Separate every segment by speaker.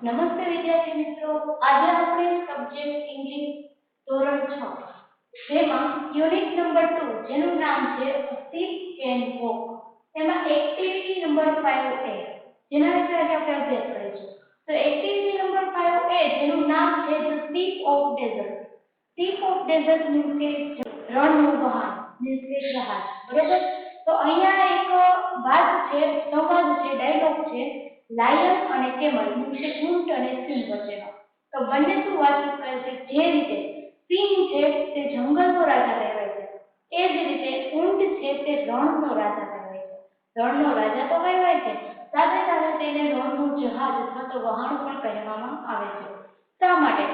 Speaker 1: નમસ્તે વિદ્યાર્થી મિત્રો, આજે આપણે સબ્જેક્ટ ઇંગ્લિશ ધોરણ 6 જેમાં યુનિટ નંબર 2 જેનું નામ છે શીપ કેન વોક એમાં એક્ટિવિટી નંબર 5A જેના વિશે આજે આપણે અભ્યાસ કરીશું. તો એક્ટિવિટી નંબર 5A જેનું નામ છે the ship of desert. Ship of desert means કે રણનું વહાણ મીન્સ કે જહાજ. બરોબર. તો અહીંયા એક વાત છે, સંવાદ છે, ડાયલોગ છે લાયન અને કેમલ મીન્સ કે ઊંટ અને સિંહ વચ્ચેનો. તો બંને શું વાતચીત કરે છે? જે રીતે સિંહ છે તે જંગલનો રાજા કહેવાય છે, એ જ રીતે ઊંટ છે તે રણનો રાજા કહેવાય છે. રણનો રાજા તો કહેવાય છે, સાથે સાથે તેને રણનું જહાજ અથવા તો વહાણ પણ કહેવામાં આવે છે. શા માટે?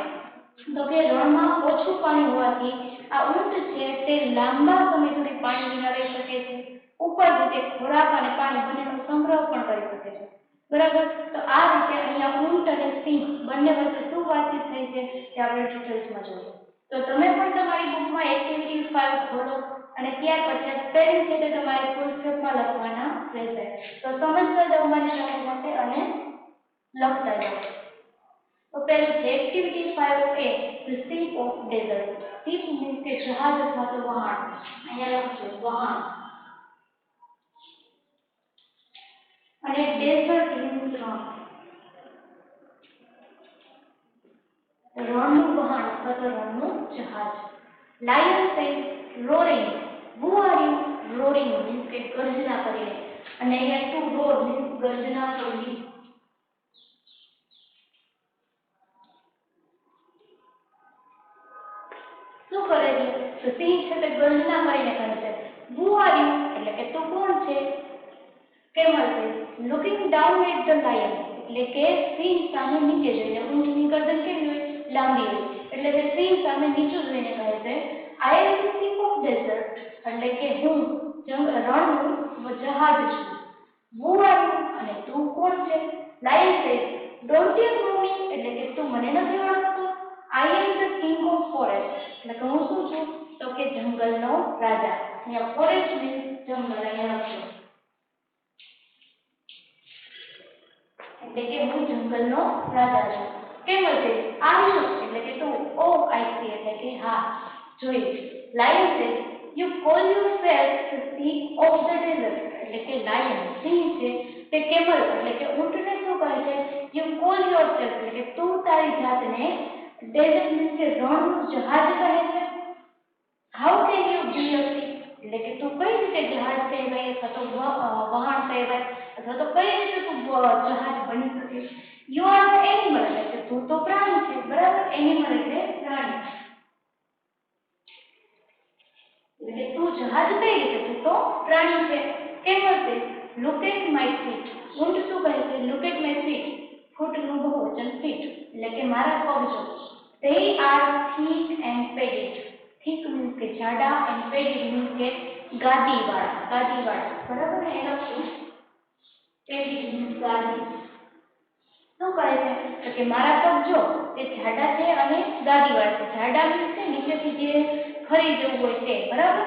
Speaker 1: તો કે રણમાં ઓછું પાણી હોવાથી આ ઊંટ છે તે લાંબા સમય સુધી પાણી વિના રહી શકે છે. ઉપરથી તે ખોરાક અને પાણી બંનેનો સંગ્રહ પણ કરી શકે છે. બરાબર. તો આ રીતે અહીંયા ઊંટ અને સિંહ બંને વચ્ચે શું વાતચીત થઈ છે તે આપણે ડિટેલ્સમાં જોઈએ. તો તમે પણ તમારી બુકમાં એક્ટિવિટી 5 ખોલો અને ત્યાર પછી સ્પેલિંગ છે તે તમારે ફૂલ સ્ટોપમાં લખવાના રહેશે. તો સમજતા જાઓ મારી સાથે અને લખતા જાઓ. તો પહેલું છે activity 5A the ship of desert. Ship means કે જહાજ અથવા તો વહાણ. અહીંયા લખજો વહાણ. અને ડેઝર્ટ મીન્સ રણ. રણનું વહાણ અથવા તો રણનું જહાજ. Lion said roaring. Who are you? Roaring means કે ગર્જના કરીને. અને અહીંયા ટુ રોર મીન્સ ગર્જના કરવી. શું કરે છે? તો સિંહ છે તે ગર્જના કરીને કહે છે હુ આર યુ એટલે કે તું કોણ છે? કેમલ છે looking down at the lion એટલે કે સિંહ સામે નીચે જોઈને. ઊંટની ગરદન કેવી હોય? લાંબી હોય. એટલે કે સિંહ સામે નીચું જોઈને કહે છે I am the ship of desert એટલે કે હું રણનું જહાજ છું. હુ આર યુ અને તું કોણ છે? લાયન છે ડોન્ટ યુ નો મી એટલે કે તું મને નથી ઓળખતો. I am the king of forest એટલે કે હું શું છું? તો કે જંગલનો રાજા. અહીંયા ફોરેસ્ટ મીન્સ જંગલ. અહીંયા લખજો એટલે કે હું જંગલનો રાજા છું. કેમલ છે આર યુ એટલે કે તું. ઓ આઈ સી એટલે કે હા જોઈ. લાયન છે you call yourself the ship of the desert એટલે કે લાયન સિંહ છે તે કેમલ એટલે કે ઊંટને શું કહે છે? યુ કોલ યોરસેલ્ફ એટલે કે તું તારી જાતને ડેઝર્ટ મીન્સ કે રણનું જહાજ કહે છે. How can you be a ship એટલે કે તું કઈ રીતે જહાજ કહેવાય અથવા તો વહાણ કહેવાય અથવા તો કઈ રીતે તું જહાજ બની શકે? યુ આર ધ એનિમલ એટલે કે તું તો પ્રાણી છે. બરાબર. એનિમલ એટલે પ્રાણી. એટલે તું જહાજ કઈ રીતે? તું તો પ્રાણી છે. કેમલ છે લુક એટ માય ફીટ. ઊંટ શું કહે છે? Look at my feet. ફૂટનું બહુવચન ફીટ એટલે કે મારા પગ જો. they are thick and padded. thick means કે જાડા and padded means કે ગાદીવાળા. બરાબર ને? એ લખશું padded means ગાદી. શું કહે છે? તો કે મારા પગ જો તે જાડા છે અને ગાદીવાળા છે. જાડા means કે નીચેથી જે ફરી જવું હોય તે. બરાબર.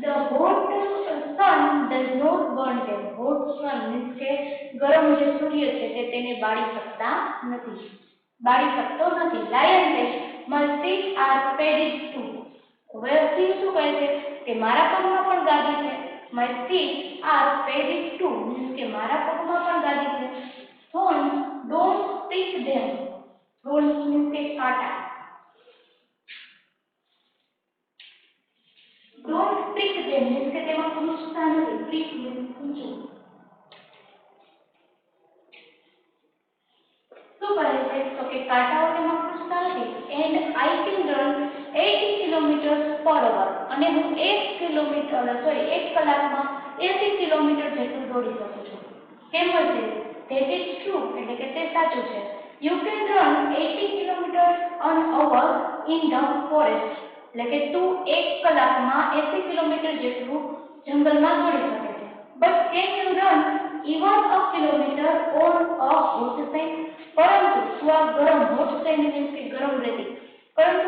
Speaker 1: the hot sun does not burn them. hot sun means કે ગરમ જે સૂર્ય છે તે તેને બાળી શકતો નથી. લાયન છે my feet are padded too. હવે સિંહ શું કહે છે કે મારા પગમાં પણ ગાદી છે. my feet are padded too means કે મારા પગમાં પણ ગાદી છે. thorns don't prick them. thorns means કે કાંટા. don't prick them means કે તેમાં ખૂંચતા નથી. prick means ખૂંચવું. શું કહે છે? તો કે કાંટાઓ તેમાં ખૂંચતા નથી. and I can run 80 kilometers per hour અને હું 1 કલાકમાં 80 કિલોમીટર જેટલું દોડી શકું છું. કેમલ છે that is true એટલે કે તે સાચું છે. you can run 80 kilometers an hour in the forest એટલે કે તું 1 કલાકમાં 80 કિલોમીટર જેટલું જંગલમાં દોડી શકે છે. but can you run even a kilometer on a hot sand? પરંતુ તું આ ગરમ hot sand means કે ગરમ રેતી. પરંતુ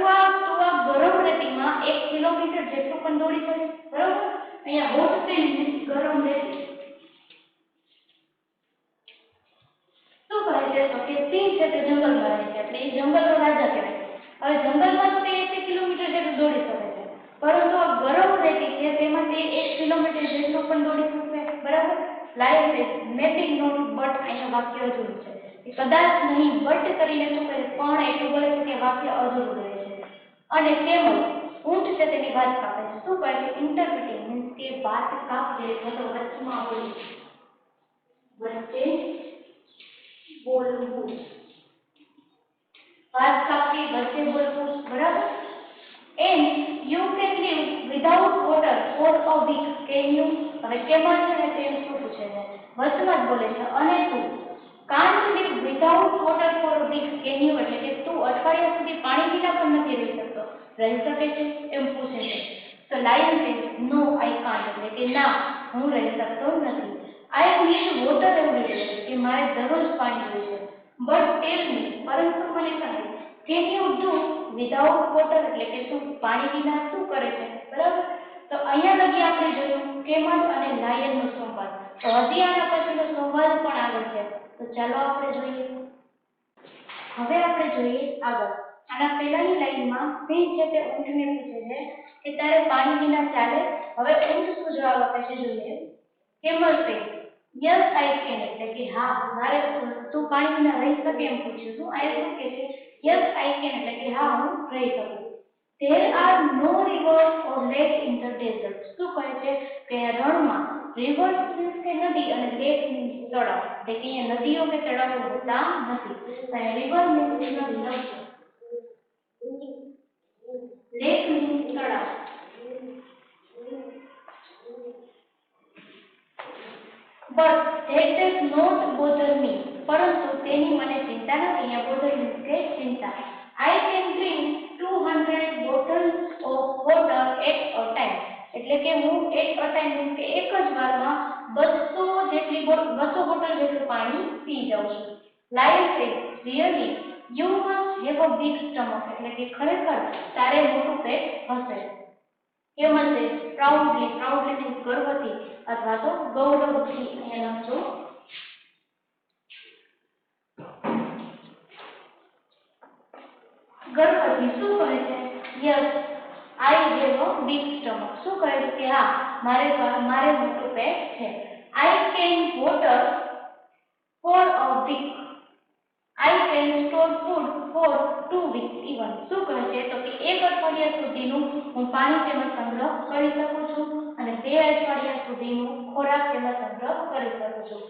Speaker 1: તું આ ગરમ રેતીમાં 1 કિલોમીટર જેટલું પણ દોડી શકે? બરાબર. અહીંયા hot sand means ગરમ રેતી. શું કહે કહે છે તો કે સિંહ છે તે જંગલમાં રહે છે એટલે એ જંગલનો રાજા કહેવાય. હવે જંગલમાં તો તે 80 કિલોમીટર જેટલું દોડી શકે છે, પરંતુ આ ગરમ રેતી છે તેમાં તે 1 કિલોમીટર જેટલું પણ દોડી શકશે. બરાબર. લાયન છે મેબી નોટ બટ અહીંયા વાક્ય અધૂરું છે. એ કદાચ નહીં બટ કરીને શું કહે પણ એટલું બોલે છે કે વાક્ય અધૂરું રહે છે. અને કેમલ ઊંટ છે તેની વાત કાપે છે. શું કહે છે? ઇન્ટરપ્રિટિંગ મીન્સ કે વાત કાપે અથવા તો વચમાં બોલી વચ્ચે બોલવું, વાત કાપી વચ્ચે બોલવું. બરાબર. And you can live without water for a week. Can you? હવે કેમલ છે ને તે શું પૂછે છે? વચમાં જ બોલે છે. અને તું can't live without water for a week. Can you? એટલે કે તું અઠવાડિયા સુધી પાણી વિના પણ નથી રહી શકતો. રહી શકે છે એમ પૂછે છે. તો lion says no I can't. એટલે કે ના હું રહી શકતો નથી. I need water every day. કે મારે દરરોજ પાણી જોઈએ છે. But tell me, પરંતુ મને કહે, can you do without water? એટલે કે તું પાણી વિના શું કરે છે? બરાબર. તો અહીંયા લગી આપણે જોયું કેમલ અને લાયનનો સંવાદ. તો હજી આના પછીનો સંવાદ પણ આગળ છે. તો ચાલો આપણે જોઈએ. હવે આપણે જોઈએ આગળ. આના પહેલાની લાઈનમાં સિંહ છે તે ઊંટને પૂછે છે કે તારે પાણી વિના ચાલે? હવે ઊંટ શું જવાબ આપે છે જોઈએ. કેમલ છે યસ આઈ કેન. એટલે કે હા મારે તું પાણી વિના રહી શકે એમ પૂછ્યું છું. આ શું કે છે? Yes I can. એટલે કે હા હું રહી શકું. There are no rivers or lakes in the desert. શું કહે છે કે રણમાં rivers means કે નદી અને lake means તળાવ. એટલે કે અહીંયા નદીઓ કે તળાવો હોતા નથી. river means નદી, lake means તળાવ. But that does not bother me. પરંતુ તેની મને ચિંતા નથી. અહીંયા bother means કે ચિંતા. I can drink 200 bottles of water at a time. એટલે કે હું at a time means કે એક જ વારમાં 200 બોટલ જેટલું પાણી પી જાઉં છું. Lion says, really? You must have a big stomach. એટલે કે ખરેખર તારે મોટું પેટ હશે. કેમલ છે પ્રાઉડલી. પ્રાઉડલી means ગર્વથી અથવા તો ગૌરવથી. અહીંયા લખજો ગર્વથી. શું કહે છે? Yes I have a big stomach. શું કહે છે કે હા મારે મોટું પેટ છે. I can water for a week. I can store food for 2 weeks even. શું કહે છે તો કે એક અઠવાડિયા સુધીનું હું પાણી તેમાં સંગ્રહ કરી શકું છું અને 2 અઠવાડિયા સુધીનું ખોરાક તેમાં સંગ્રહ કરી શકું છું.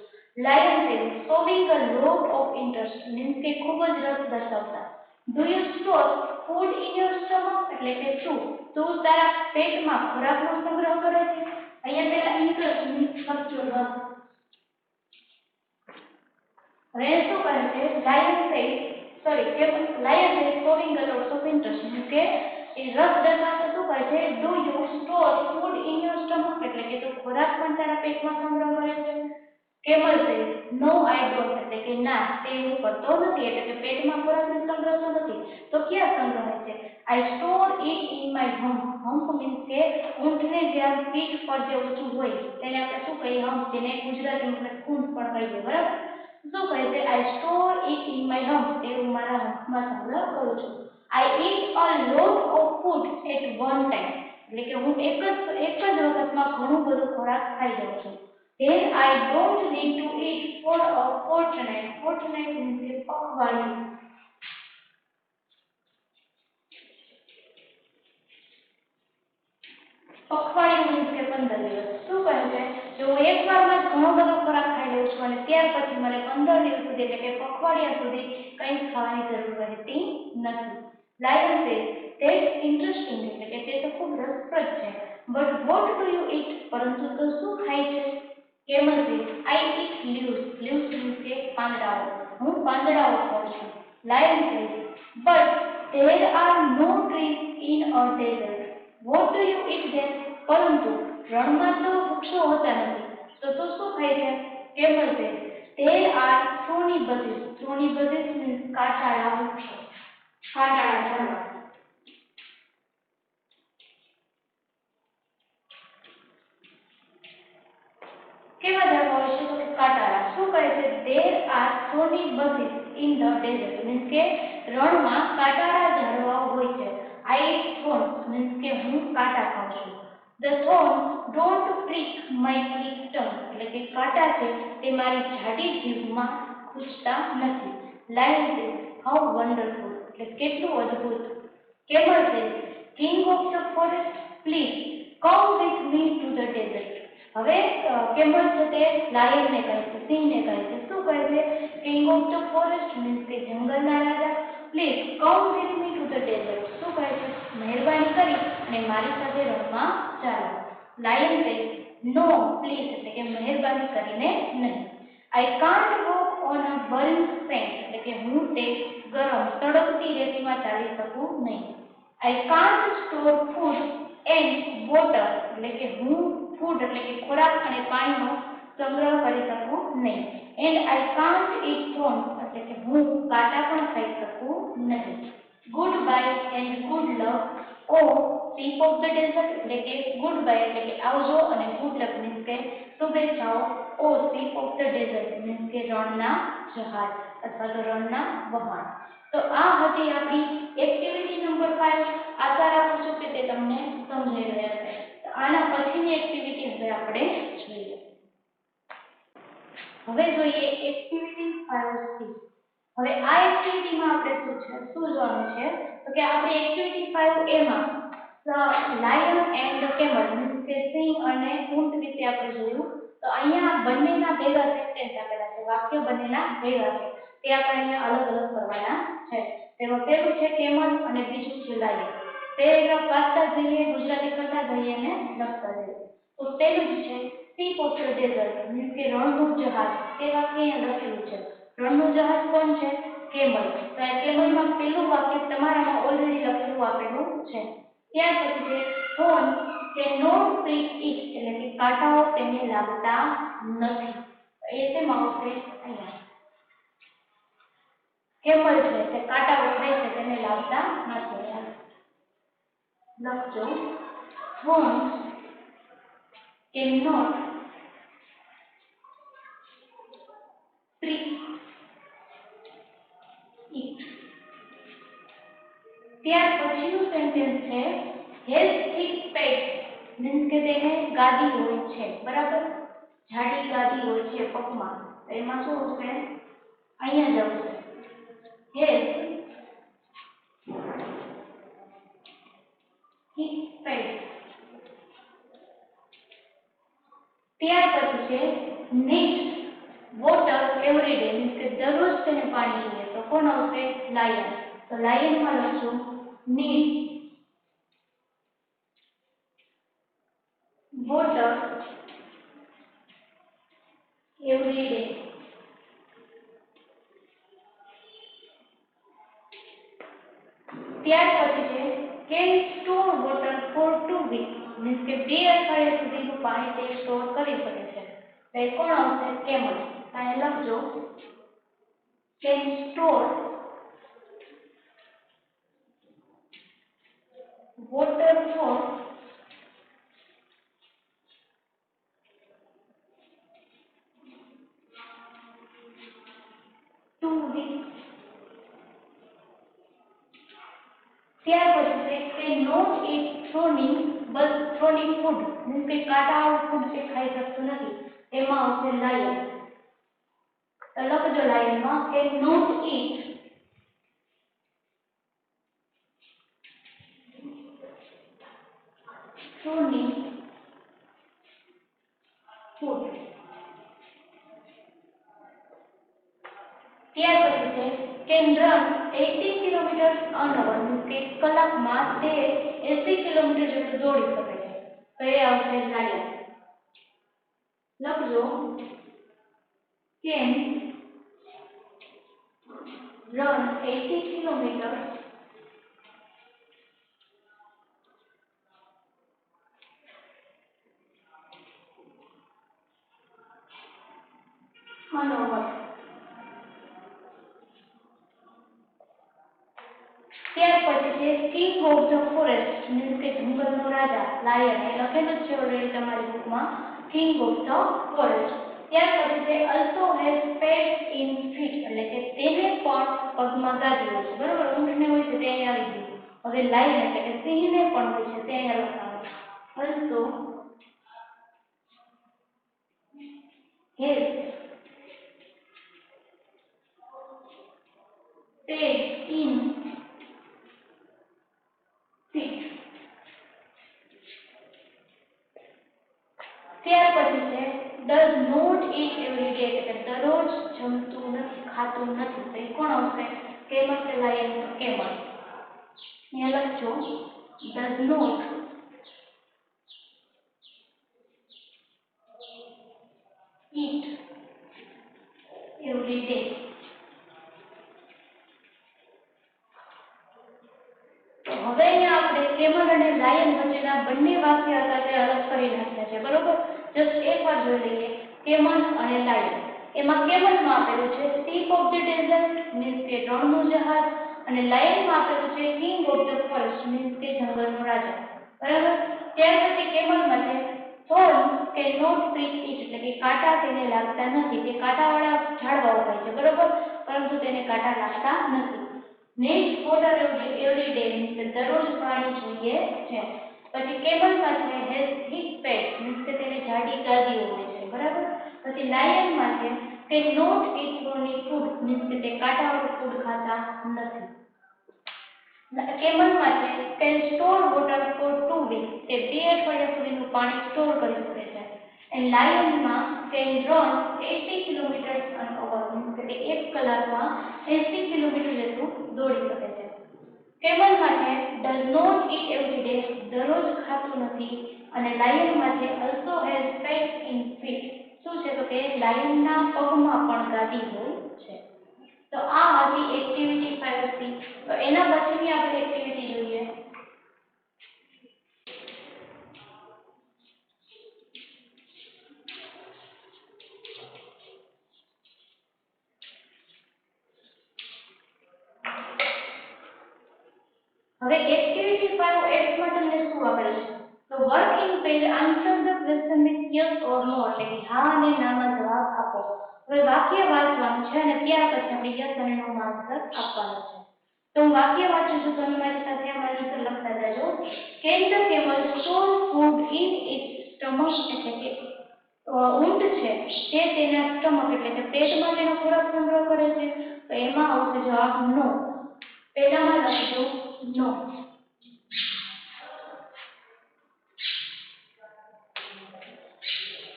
Speaker 1: Lion says showing a lot of interest means કે ખૂબ જ રસ દર્શાવતા. Do you store food in your stomach? એટલે કે શું તું તારા પેટમાં ખોરાકનો સંગ્રહ કરે છે? અહીંયા પેલા interest means લખજો રસ. હવે શું કહે છે? Lion says showing a lot of interest means કે એ રસ દર્શાવતા શું કહે છે? Do you store food in your stomach? એટલે કે તું ખોરાક પણ તારા પેટમાં સંગ્રહ કરે છે? Camel says no I don't. એટલે કે ના તે હું કરતો નથી. એટલે કે પેટમાં ખોરાકને સંગ્રહતો નથી. તો ક્યાં સંગ્રહે છે? I store it in my hump. hump means કે ઊંટને જે આમ પીઠ પર જે ઊંચું હોય તેને આપણે શું કહીએ? hump. જેને ગુજરાતીમાં આપણે ખૂંટ પણ કહીએ. બરાબર. શું કહે છે? I store it in my hump. તે હું મારા હંપમાં સંગ્રહ કરું છું. I eat a lot of food at one time. એટલે કે હું એક જ વખતમાં ઘણું બધું ખોરાક ખાઈ જાઉં છું. Then I don't need to eat for a fortnight. Fortnight means કે પખવાડિયું. પખવાડિયું means કે 15 દિવસ. શું કહે છે? જો હું એક વારમાં જ ઘણો બધો ખોરાક ખાઈ લઉં છું અને ત્યાર પછી મને 15 દિવસ સુધી એટલે કે પખવાડિયા સુધી કંઈ ખાવાની જરૂર રહેતી નથી. Lion says that's interesting. એટલે કે તે તો ખૂબ રસપ્રદ છે. But what do you eat? પરંતુ તો શું ખાય છે? Camel says I eat leaves. Leaves means કે પાંદડાઓ. હું પાંદડાઓ ખાઉં છું. Lion says but there are no trees in a desert. What do you eat then? પરંતુ રણમાં તો વૃક્ષો હોતા નથી. તો તું શું ખાય છે? Camel says there are thorny bushes. Thorny bushes means કાંટાળા વૃક્ષો, કાંટાળા ઝાડવા. કેવા ઝાડવા હોય છે? તો કાંટાળા. શું કહે છે? There are thorny bushes. The desert means કે રણમાં કાંટાળા ઝાડવાઓ હોય છે. આઈ ઈટ થોર્ન્સ મીન્સ કે હું કાંટા ખાઉં છું. The thorn don't prick my thick tongue એટલે કે કાંટા છે તે મારી જાડી જીભમાં ખૂંચતા નથી. લાયન સેઝ હાઉ વન્ડરફુલ એટલે કેટલું અદ્ભુત. Camel says, King of the forest, please come with me to the desert. હવે કેમલ છે તે લાયનને કહે છે, સિંહને કહે છે, શું કહે છે? King of the forest means કે જંગલના રાજા, please come with me to the desert. શું કહે છે? મહેરબાની કરી અને મારી સાથે રણમાં ચાલો. લાયન સેઝ, નો પ્લીઝ એટલે કે મહેરબાની કરીને નહીં. I can't walk on a burning send એટલે કે હું તે ગરમ સળગતી રેતીમાં ચાલી શકું નહીં. I can't store food and water એટલે કે હું ફૂડ એટલે કે ખોરાક અને પાણીનો સંગ્રહ કરી શકું નહીં. And I can't eat thorns એટલે કે હું કાંટા પણ ખાઈ શકું નહીં. Goodbye and good luck O ship of the desert એટલે કે ગુડ બાય એટલે કે આવજો અને ગુડ લક મીન્સ કે શુભેચ્છાઓ. O ship of the desert means કે રણના જહાજ અથવા તો રણના વહાણ. તો આ હતી આપણી એક્ટિવિટી નંબર 5. આશા રાખું છું કે તે તમને સમજાઈ રહ્યા છે. તો આના પછીની એક્ટિવિટી હવે આપણે જોઈએ. હવે જોઈએ એક્ટિવિટી 5C. હવે આ એક્ટિવિટીમાં આપણે શું જોવાનું છે તો કે આપણે એક્ટિવિટી 5A માં લાયન એન્ડ કેમલ મીન્સ કે સિંહ અને ઊંટ વિશે આપણે જોયું. તો અહીંયા બંનેના ભેગા સેન્ટેન્સ આપેલા છે, વાક્ય બંનેના ભેગા છે, તે આપણે અહીંયા અલગ અલગ કરવાના છે. તેમાં પહેલું છે કેમલ અને બીજું છે લાયન. પેરેગ્રાફ વાંચતા જઈએ, ગુજરાતી કરતા જઈએ અને લખતા જઈએ. તો પહેલું છે ship of the desert means કે રણનું જહાજ. તે વાક્ય અહીંયા લખેલું છે. રણનું જહાજ કોણ છે? કેમલ. તો આ કેમલમાં પહેલું વાક્ય તમારામાં ઓલરેડી લખેલું આપેલું છે. ત્યાર પછી છે થોર્ન કે નોટ પ્રિક ઇટ એટલે કે કાંટાઓ તેને લાગતા નથી. એ શેમાં આવશે? અહીંયા. કેમલ છે તે કાંટાઓ ખાય છે તેને લાગતા નથી. લખજો થોર્ન કે નોટ પ્રિક ઇટ. ત્યાર પછીનું સેન્ટેન્સ છે હેઝ થિક પેડ્સ મીન્સ કે તેને ગાદી હોય છે, બરાબર? જાડી ગાદી હોય છે પગમાં. તો એમાં શું હશે? અહીંયા જ આવશે હેઝ થિક પેડ્સ. ત્યાર પછી છે need water every day means કે દરરોજ તેને પાણી જોઈએ. તો કોણ આવશે? લાયન. તો લાયનમાં લખશું નીડ વોટર એવરી ડે. ત્યાર પછી છે can store water for 2 weeks means કે 2 અઠવાડિયા સુધીનું પાણી તે સ્ટોર કરી શકે છે. તો એ કોણ આવશે? કેમલ. અહીંયા લખજો can store water for 2 weeks. ત્યાર પછી છે કે નોટ ઇટ થ્રોનિંગ બસ થ્રોનિંગ ફૂડ મીન્સ કે કાંટાવાળું ફૂડ તે ખાઈ શકતું નથી. એમાં આવશે લાયન. તો લખજો લાયનમાં કે નોટ ઇટ થ્રોનિંગ ફૂડ. ત્યાર પછી છે can run 80 kilometre an hour means કે કલાકમાં તે 80 કિલોમીટર જેટલું દોડી શકે છે. તો એ આવશે લાયન. લખજો કેન રન 80 કિલોમીટર અન અવર. ત્યાર પછી છે king of the forest means કે જંગલનો રાજા લાયન. એ લખેલું જ છે ઓલરેડી તમારી બુકમાં કિંગ ઓફ ધ ફોરેસ્ટ. ત્યાર પછી છે also has pads in feet એટલે કે તેને પણ પગમાં ગાદી હોય છે બરોબર ઊંટને હોય છે તે અહીંયા આવી ગયું હવે લાયન એટલે કે સિંહને પણ હોય છે તે અહીંયા લખાવે also has pads in feet ત્યાર પછી છે does not eat every day એટલે દરરોજ જમતું નથી ખાતું નથી તો એ કોણ આવશે કેમલ કે લાયન કેમલ અહીંયા લખજો does not eat every day તો હવે અહીંયા આપણે કેમલ અને લાયન વચ્ચેના બંને વાક્ય હતા તે અલગ કરી નાખ્યા છે બરોબર જસ્ટ એકવાર જોઈ લઈએ કેમલ અને લાયન એમાં કેમલમાં આપેલું છે ship of the desert means કે રણનું જહાજ અને લાયનમાં આપેલું છે king of the forest means કે જંગલનો રાજા બરાબર ત્યાર પછી કેમલમાં છે thorns can not prick it એટલે કે કાંટા તેને લાગતા નથી તે કાંટાવાળા ઝાડવા હોય છે બરોબર પરંતુ તેને કાંટા લાગતા નથી needs water every day means કે દરરોજ પાણી જોઈએ છે પછી કેમલમાં છે has thick pads means કે તેને જાડી ગાદીઓ હોય છે બરાબર પછી લાયનમાં છે can not eat thorny food means કે તે કાંટાવાળું ફૂડ ખાતા નથી કેમલમાં છે can store water for 2 weeks તે 2 અઠવાડિયા સુધીનું પાણી સ્ટોર કરી શકે છે and લાયનમાં can run 80 kilometers an hour means કે તે 1 કલાકમાં 80 કિલોમીટર જેટલું દોડી શકે છે કેમલમાં છે does not eat every day દરરોજ ખાતું નથી અને લાયનમાં છે also has pads in feet શું છે તો કે લાયનના પગમાં પણ ગાદી હોય છે તો આ હતી એક્ટિવિટી 5C તો એના પછીની આપણે એક્ટિવિટી જોઈએ હવે એક્ટિવિટી 5X માં તમને શું આપેલું છે તો work in page answer the question with yes or no એટલે કે હા અને નાના જવાબ આપો હવે વાક્ય વાંચવાનું છે અને ત્યાર પછી આપણે યસ અને નો માં આન્સર આપવાનો છે તો હું વાક્ય વાંચું છું તમે મારી સાથે આમાં આન્સર લખતા જાજો can the camel store food in its stomach એટલે કે ઊંટ છે તે તેના સ્ટમક એટલે કે પેટમાં તેનો ખોરાક સંગ્રહ કરે છે તો એમાં આવશે જવાબ નો પહેલામાં લખજો નો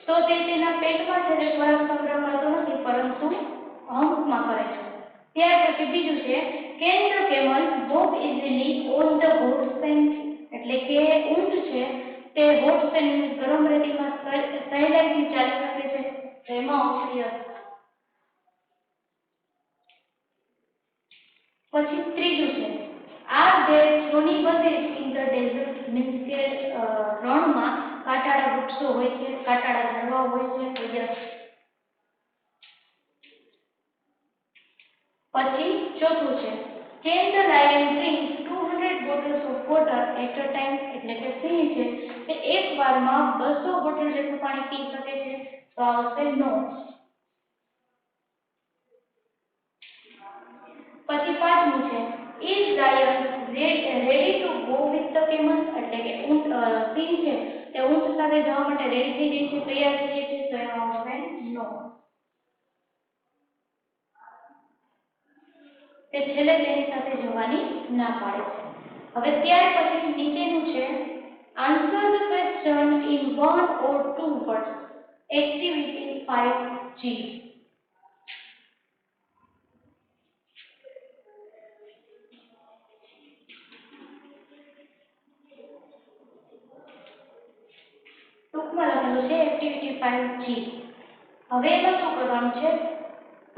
Speaker 1: તો તે તેના પેટમાં છે તે ખોરાક સંગ્રહ કરતો નથી પરંતુ હંપમાં કરે છે ત્યાર પછી બીજું છે can the camel walk easily on the hot send એટલે કે ઊંટ છે તે હોટ સેન્ડ ગરમ રેતીમાં સહેલાઈથી ચાલી શકે છે તો એમાં આવશે યસ પછી ત્રીજું છે are there thorny bushes in the desert means કે રણમાં કાંટાળા વૃક્ષો હોય છે કાંટાળા ઝાડવા હોય છે તો યસ પછી ચોથું છે can the lion drink 200 bottles of water at a time એટલે કે સિંહ છે તે એક વારમાં 200 બોટલ જેટલું પાણી પી શકે છે તો આવશે નો પછી પાંચમું છે is lion ready to go with the camel એટલે કે ઊંટ સિંહ છે તે ઊંટ સાથે જવા માટે રેડી થઈ ગઈ છે તૈયાર થઈ ગઈ છે તો એમાં આવશે નો તે છેલ્લે તેની સાથે જવાની ના પાડે છે હવે ત્યાર પછી નીચેનું છે answer the question in 1 or 2 words activity 5G ટૂંકમાં લખેલું છે એક્ટિવિટી 5G હવે એમાં શું કરવાનું છે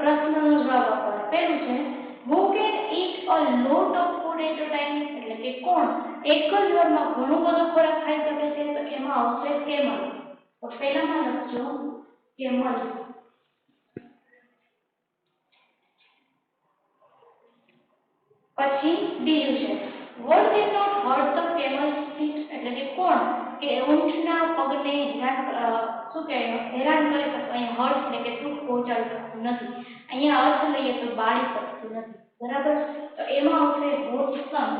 Speaker 1: પ્રશ્નનો જવાબ આપવાનો પહેલું છે who can eat a lot of food at a time એટલે કે કોણ એક જ વારમાં ઘણો બધો ખોરાક ખાઈ શકે છે તો એમાં આવશે કેમલ તો પહેલામાં લખજો કેમલ પછી બીજું છે what cannot hurt the camel's feet એટલે કે કોણ કે ઊંટના પગને શું કહેવાય હેરાન કરી શકતું, અહીંયા હર્ટ એટલે કે દુઃખ પહોંચાડી શકતું નથી. અહીંયા અર્થ લઈએ તો બાળી શકતું નથી. બરાબર, તો એમાં આવશે હોટ સન,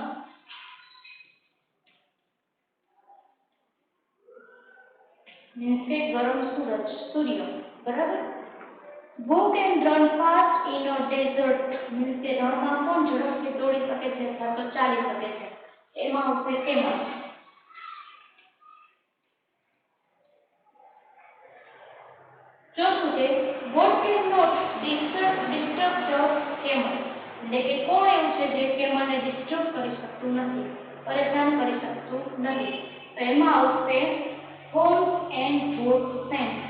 Speaker 1: મીન્સ કે ગરમ સૂર્ય. બરાબર, who can run fast in a desert, means કે રણમાં કોણ ઝડપથી દોડી શકે છે અથવા તો ચાલી શકે છે, એમાં આવશે camel. ચોથું છે what cannot disturb the camel, એટલે કે કોણ એવું છે જે કેમલને ડિસ્ટર્બ કરી શકતું નથી, પરેશાન કરી શકતું નથી, તો એમાં આવશે horns and both sands.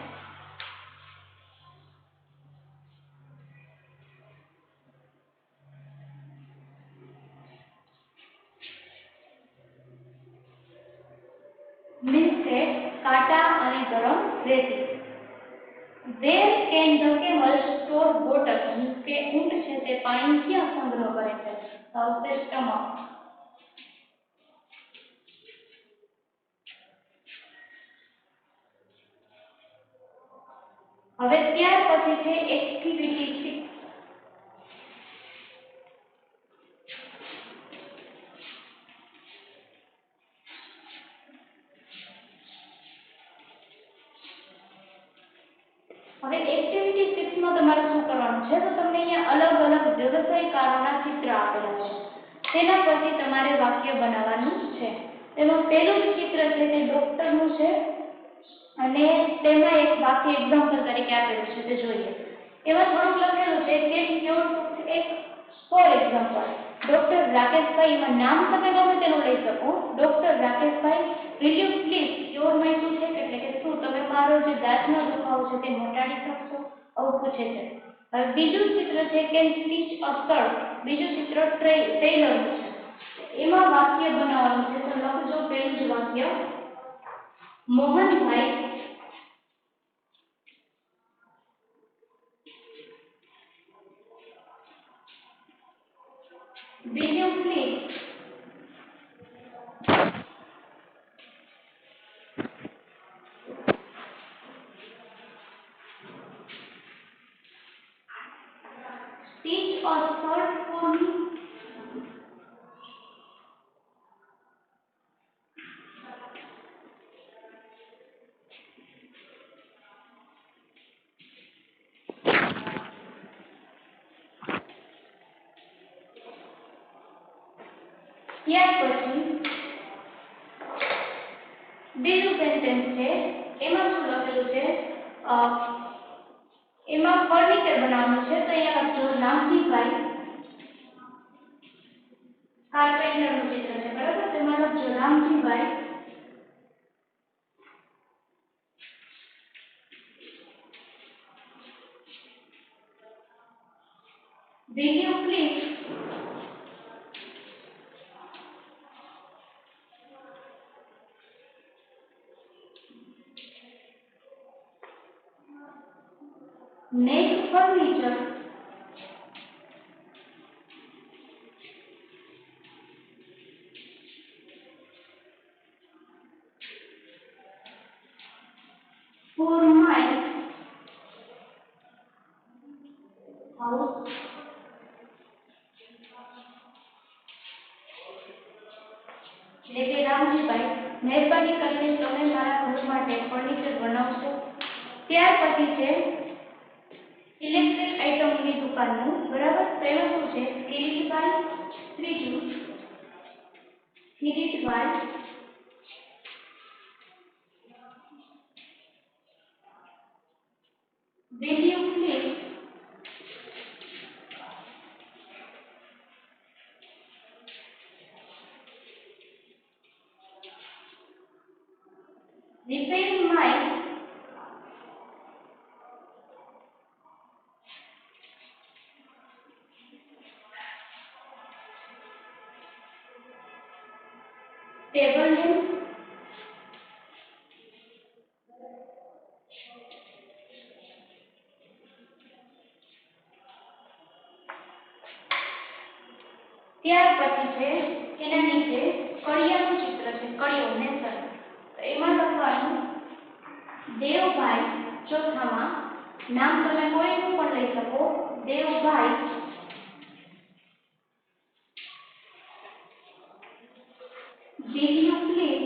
Speaker 1: Means કે કાંટા અને ગરમ રેતી. Where can the camel store water, means કે ઊંટ છે તે પાણી ક્યાં સંગ્રહ કરે છે, તો આવશે સ્ટમક. હવે ત્યાર પછી છે એક્ટિવિટી 6. હવે એક્ટિવિટી 6 માં તમારે શું કરવાનું છે, તો તમને અહીંયા અલગ અલગ વ્યવસાયકારોના ચિત્ર આપેલા છે, તેના પરથી તમારે વાક્ય બનાવવાનું છે. તેમાં પહેલું ચિત્ર છે તે ડોક્ટરનું છે અને તેમાં એક વાક્ય એક્ઝામ્પલ તરીકે આપેલું છે તે જોઈએ. એમાં થોડુંક લખેલું છે કે યોર એક ફોર એક્ઝામ્પલ ડોક્ટર રાકેશભાઈ, એમાં નામ તમે ગમે તેનું લઈ શકો. ડોક્ટર રાકેશભાઈ, will you please cure my toothache, એટલે કે શું તમે મારો જે દાંતનો દુખાવો છે તે મટાડી શકશો, આવું પૂછે છે. હવે બીજું ચિત્ર છે કેન સ્ટીચ અ શર્ટ, બીજું ચિત્ર ટેલરનું છે. એમાં વાક્ય બનાવવાનું છે, તો લખજો પહેલું જ વાક્ય Mohanbhai will you please stitch a shirt for me. ત્યાર પછી બીજું સેન્ટેન્સ છે, એમાં શું લખેલું છે, એમાં ફર્નિચર બનાવવાનું છે, તો અહીંયા લખજો રામજીભાઈ કાર્પેન્ટરનું ચિત્ર છે. બરાબર, તેમાં લખજો Ramjibhai will you please make furniture for my house. એટલે કે રામજીભાઈ, મહેરબાની કરીને તમે મારા ઘર માટે ફર્નિચર બનાવશો. ત્યાર પછી છે ઇલેક્ટ્રિક આઇટમની દુકાનનું. બરાબર, તો એમાં શું છે કિરીટભાઈ, ત્રીજું Kiritbhai will you please repair my table lamp. ત્યાર પછી છે એના નીચે કડિયાનું ચિત્ર છે, કડિયો નેસર, તો એમાં લખવાનું દેવભાઈ ચોથામાં નામ તમે કોઈનું પણ લઈ શકો. Devbhai will you please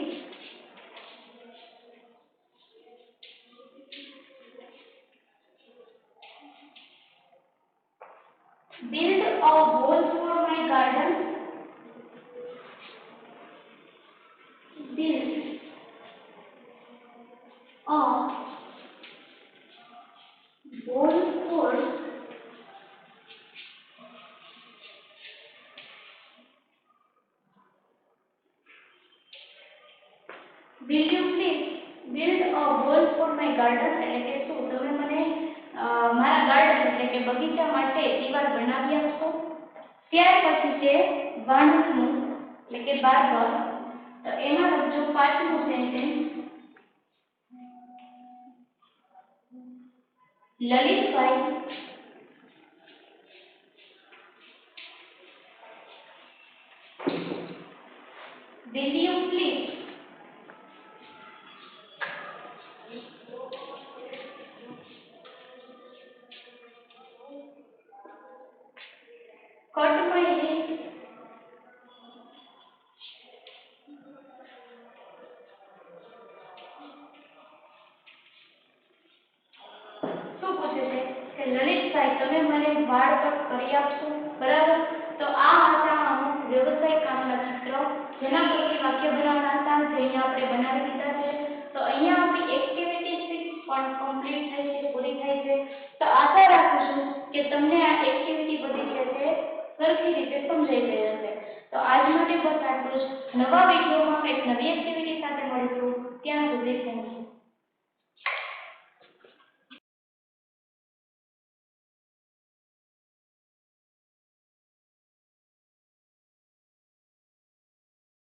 Speaker 1: build a wall for my garden? Build a wall for will you please build a wall for my garden એટલે કે શું તમે મને મારા ગાર્ડન એટલે કે બગીચા માટે દીવાલ બનાવી આપશો. ત્યાર પછી છે વાણસનું એટલે કે બાર્બર. તો એમાં લખજો પાંચમું sentence Lalitbhai will you please cut my hair? શું પૂછે છે કે લલિતભાઈ તમે મને વાળ કટ કરી આપશો. બરાબર. તો આ હતા અમુક વ્યવસાયિક કામના ચિત્ર જેના પરથી વાક્ય બનાવવાના હતા જે અહીંયા આપણે બનાવી દીધા છે. તો અહીંયા આપણી એક્ટિવિટી 6 પણ કમ્પ્લીટ થાય છે, પૂરી થાય છે. તો આશા રાખું છું કે તમને આ એક્ટિવિટી બધી છે તે સરખી રીતે સમજાઈ ગઈ હશે. તો આજ માટે બસ આટલું જ. નવા વિડીયોમાં એક નવી એક્ટિવિટી